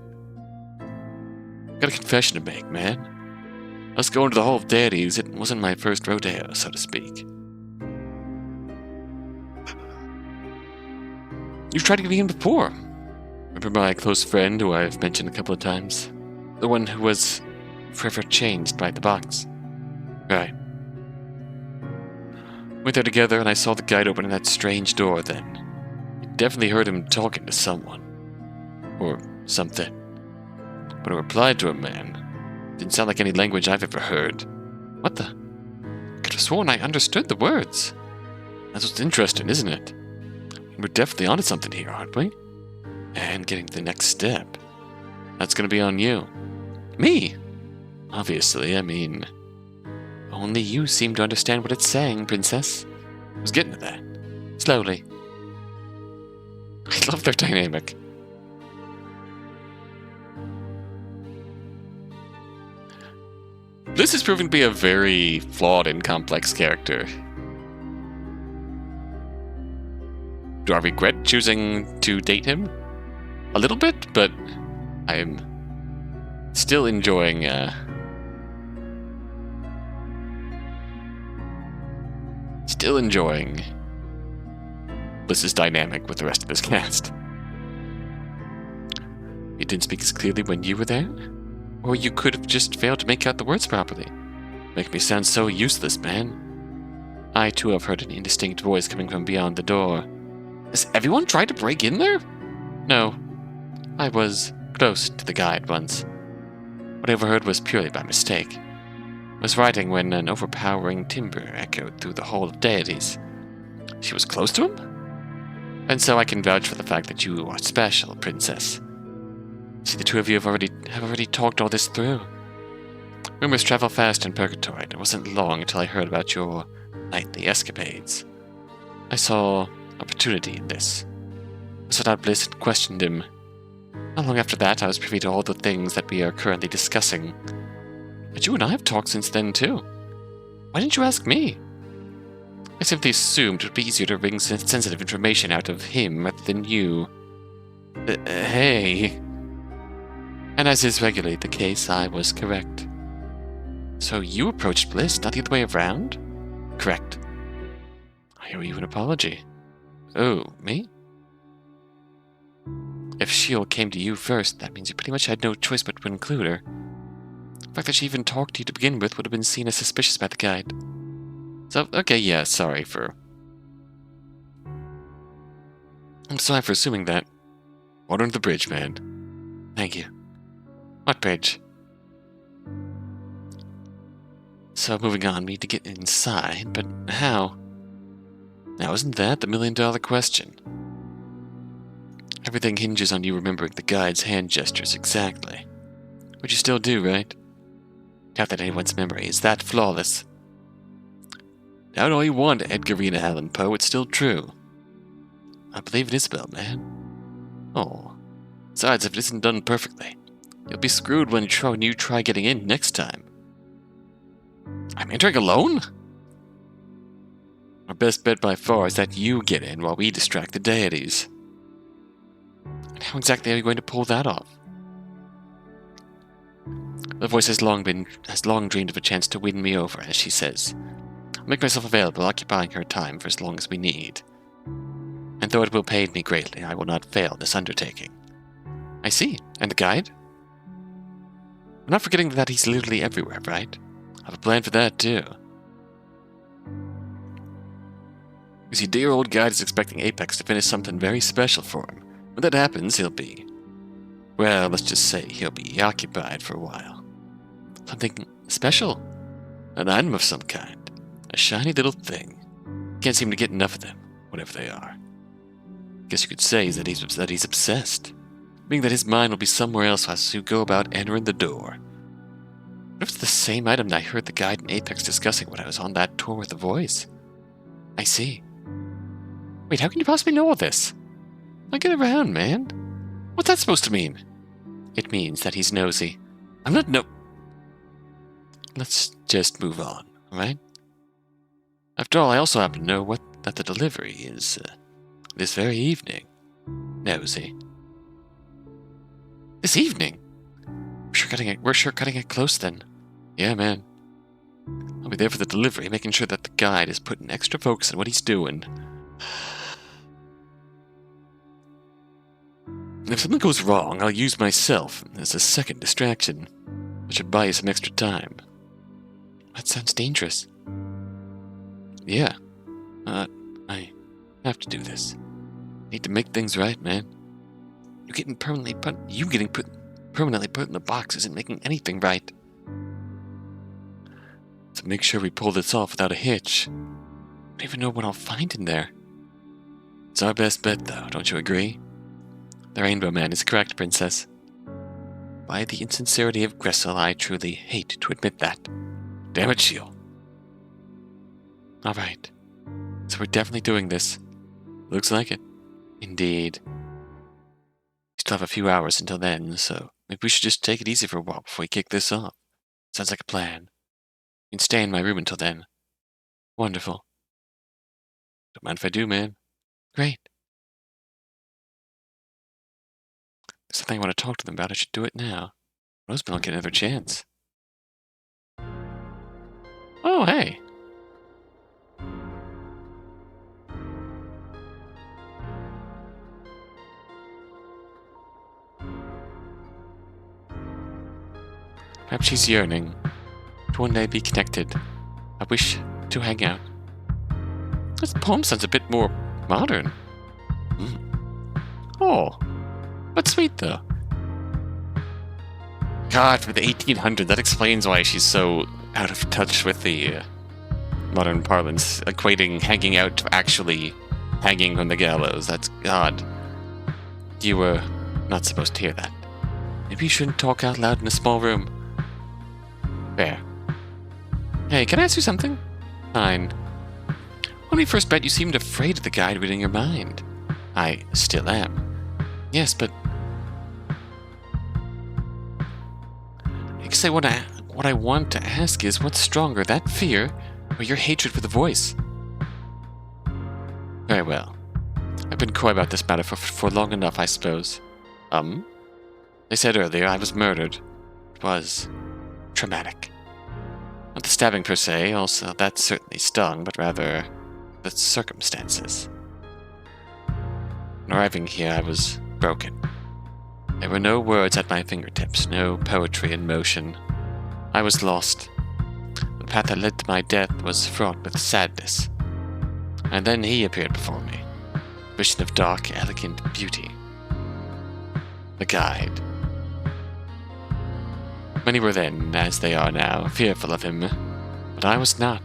Got a confession to make, man. Us going to the Hall of Deities, it wasn't my first rodeo, so to speak. You've tried to get me in before. Remember my close friend who I've mentioned a couple of times? The one who was forever changed by the box. Right. Went there together and I saw the guide opening that strange door then. I definitely heard him talking to someone. Or something. But I replied to him, man. Didn't sound like any language I've ever heard. What the? I could have sworn I understood the words. That's what's interesting, isn't it? We're definitely onto something here, aren't we? And getting to the next step. That's gonna be on you. Me? Obviously, I mean... only you seem to understand what it's saying, Princess. I was getting to that. Slowly. I love their dynamic. Bliss is proving to be a very flawed and complex character. Do I regret choosing to date him? A little bit, but I'm still enjoying, Bliss's dynamic with the rest of his cast. You didn't speak as clearly when you were there? Or you could have just failed to make out the words properly. Make me sound so useless, man. I too have heard an indistinct voice coming from beyond the door. Has everyone tried to break in there? No. I was close to the guide once. What I overheard was purely by mistake. I was writing when an overpowering timbre echoed through the hall of deities. She was close to him? And so I can vouch for the fact that you are special, princess. See, the two of you have already talked all this through. Rumors travel fast in Purgatory, and it wasn't long until I heard about your nightly escapades. I saw opportunity in this. I sought out Bliss and questioned him. Not long after that, I was privy to all the things that we are currently discussing. But you and I have talked since then, too. Why didn't you ask me? I simply assumed it would be easier to wring sensitive information out of him rather than you. Hey. And as is regularly the case, I was correct. So you approached Bliss, not the other way around? Correct. I owe you an apology. Oh, me? If Shield came to you first, that means you pretty much had no choice but to include her. The fact that she even talked to you to begin with would have been seen as suspicious by the guide. So, okay, yeah, sorry for... I'm sorry for assuming that. Water under the bridge, man. Thank you. What bridge? So, moving on, we need to get inside, but how? Now, isn't that the million-dollar question? Everything hinges on you remembering the guide's hand gestures exactly. Which you still do, right? Doubt that anyone's memory is that flawless. Doubt all you want, Edgarina Allan Poe, it's still true. I believe in Isobel, man. Oh. Besides, if it isn't done perfectly, you'll be screwed when you try getting in next time. I'm entering alone? Our best bet by far is that you get in while we distract the deities. And how exactly are you going to pull that off? The voice has long dreamed of a chance to win me over, as she says. I'll make myself available, occupying her time for as long as we need. And though it will pain me greatly, I will not fail this undertaking. I see. And the guide? I'm not forgetting that he's literally everywhere, right? I have a plan for that, too. You see, dear old guide is expecting Apex to finish something very special for him. When that happens, he'll be... Well, let's just say he'll be occupied for a while. Something special? An item of some kind. A shiny little thing. Can't seem to get enough of them, whatever they are. Guess you could say that he's obsessed. Meaning that his mind will be somewhere else as you go about entering the door. What if it's the same item that I heard the guide and Apex discussing when I was on that tour with the voice? I see. Wait, how can you possibly know all this? Now get around, man. What's that supposed to mean? It means that he's nosy. I'm not Let's just move on, alright? After all, I also happen to know that the delivery is this very evening. Nosy. This evening? We're sure cutting it close then. Yeah, man. I'll be there for the delivery, making sure that the guide is putting extra focus on what he's doing. If something goes wrong, I'll use myself as a second distraction. That should buy you some extra time. That sounds dangerous. Yeah. I have to do this. Need to make things right, man. You getting permanently put in the box isn't making anything right. So make sure we pull this off without a hitch. I don't even know what I'll find in there. It's our best bet, though, don't you agree? The Rainbow Man is correct, Princess. By the insincerity of Gressel, I truly hate to admit that. Damn it, Shield. Alright. So we're definitely doing this. Looks like it. Indeed. We still have a few hours until then, so maybe we should just take it easy for a while before we kick this off. Sounds like a plan. You can stay in my room until then. Wonderful. Don't mind if I do, man. Great. There's something I want to talk to them about. I should do it now. Rosemary will get another chance. Oh, hey. Perhaps she's yearning to one day be connected. I wish to hang out. This poem sounds a bit more modern. Oh, but sweet though. God, for the 1800s, that explains why she's so out of touch with the modern parlance, equating hanging out to actually hanging on the gallows. That's God. You were not supposed to hear that. Maybe you shouldn't talk out loud in a small room. Fair. Hey, can I ask you something? Fine. When we first met, you seemed afraid of the guide reading your mind. I still am. Yes, but I guess what I want to ask is, what's stronger, that fear or your hatred for the voice? Very well. I've been coy about this matter for long enough, I suppose. They said earlier I was murdered. It was traumatic. Not the stabbing per se, also that certainly stung, but rather the circumstances. When arriving here, I was broken. There were no words at my fingertips, no poetry in motion. I was lost. The path that led to my death was fraught with sadness. And then he appeared before me. A vision of dark, elegant beauty. The guide. Many were then, as they are now, fearful of him, but I was not.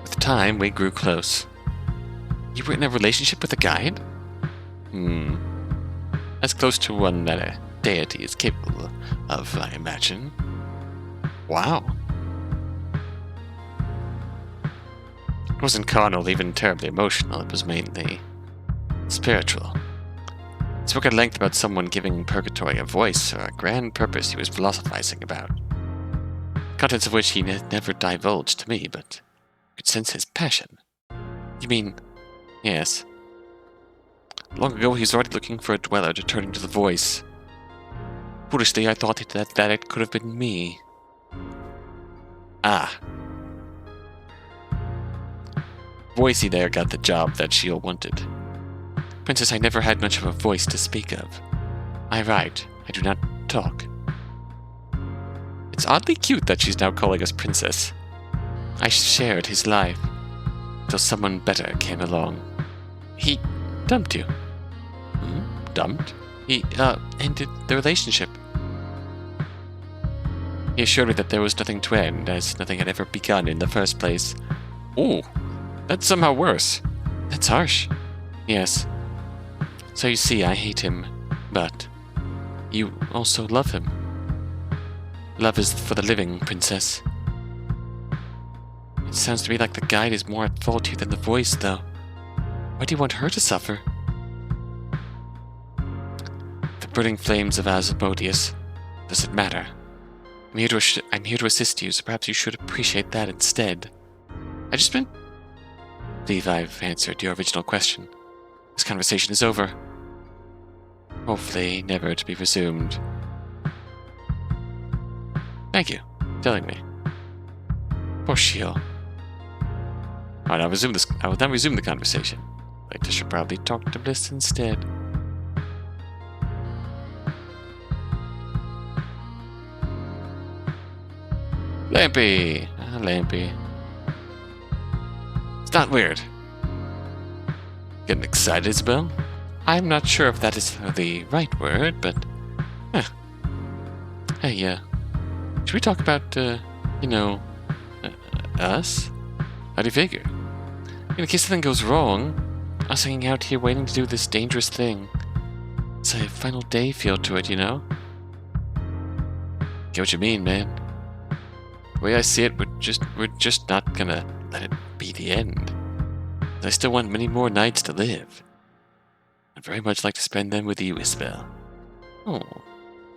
With time, we grew close. You were in a relationship with the guide? As close to one that a deity is capable of, I imagine. Wow. It wasn't carnal, even terribly emotional. It was mainly spiritual. He spoke at length about someone giving Purgatory a voice or a grand purpose he was philosophizing about. Contents of which he never divulged to me, but I could sense his passion. You mean... Yes. Long ago he was already looking for a dweller to turn into the voice. Foolishly I thought that it could have been me. Ah. Voicey there got the job that Shield wanted. Princess, I never had much of a voice to speak of. I write, I do not talk. It's oddly cute that she's now calling us princess. I shared his life, till someone better came along. He dumped you. Dumped? He, ended the relationship. He assured me that there was nothing to end, as nothing had ever begun in the first place. Ooh, that's somehow worse. That's harsh. Yes. So you see, I hate him, but you also love him. Love is for the living, princess. It sounds to me like the guide is more at fault here than the voice, though. Why do you want her to suffer? The burning flames of Asmodeus. Does it matter? I'm here to assist you, so perhaps you should appreciate that instead. I believe I've answered your original question. This conversation is over. Hopefully, never to be resumed. Thank you for telling me. Poor Shield. Alright, I will now resume the conversation. I should probably talk to Bliss instead. Lampy! Ah, Lampy. It's not weird. Getting excited, Isobel? I'm not sure if that is the right word, but... Hey, should we talk about, us? How do you figure? In case something goes wrong, us hanging out here waiting to do this dangerous thing. It's a final day feel to it, you know? Get what you mean, man. The way I see it, we're just not gonna let it be the end. I still want many more nights to live. I'd very much like to spend them with you, Isobel. Oh,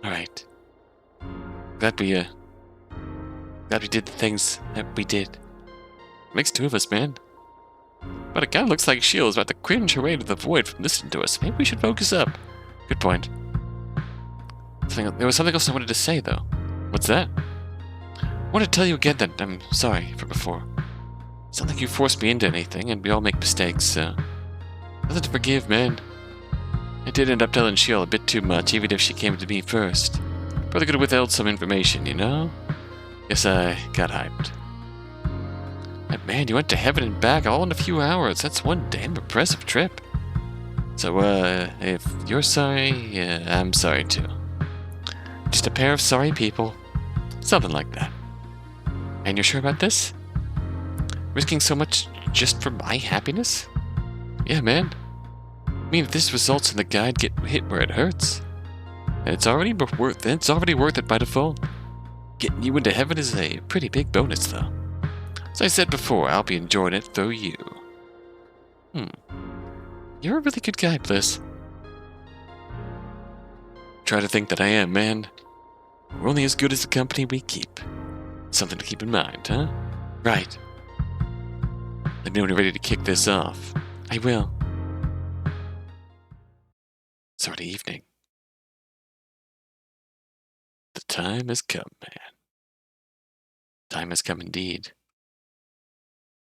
alright. Glad we did the things that we did. Makes two of us, man. But it kinda looks like Shield is about to cringe her way to the void from listening to us. Maybe we should focus up. Good point. There was something else I wanted to say, though. What's that? I want to tell you again that I'm sorry for before. It's not like you forced me into anything, and we all make mistakes, so... Nothing to forgive, man. I did end up telling Shield a bit too much, even if she came to me first. Probably could have withheld some information, you know? Guess I got hyped. And man, you went to heaven and back all in a few hours. That's one damn impressive trip. So, if you're sorry, I'm sorry too. Just a pair of sorry people. Something like that. And you're sure about this? Risking so much just for my happiness? Yeah, man. I mean, if this results in the guide getting hit where it hurts, it's already worth it by default. Getting you into heaven is a pretty big bonus, though. As I said before, I'll be enjoying it through you. You're a really good guy, Bliss. Try to think that I am, man. We're only as good as the company we keep. Something to keep in mind, huh? Right. Let me know when you're ready to kick this off. I will. It's already evening. The time has come, man. Time has come indeed.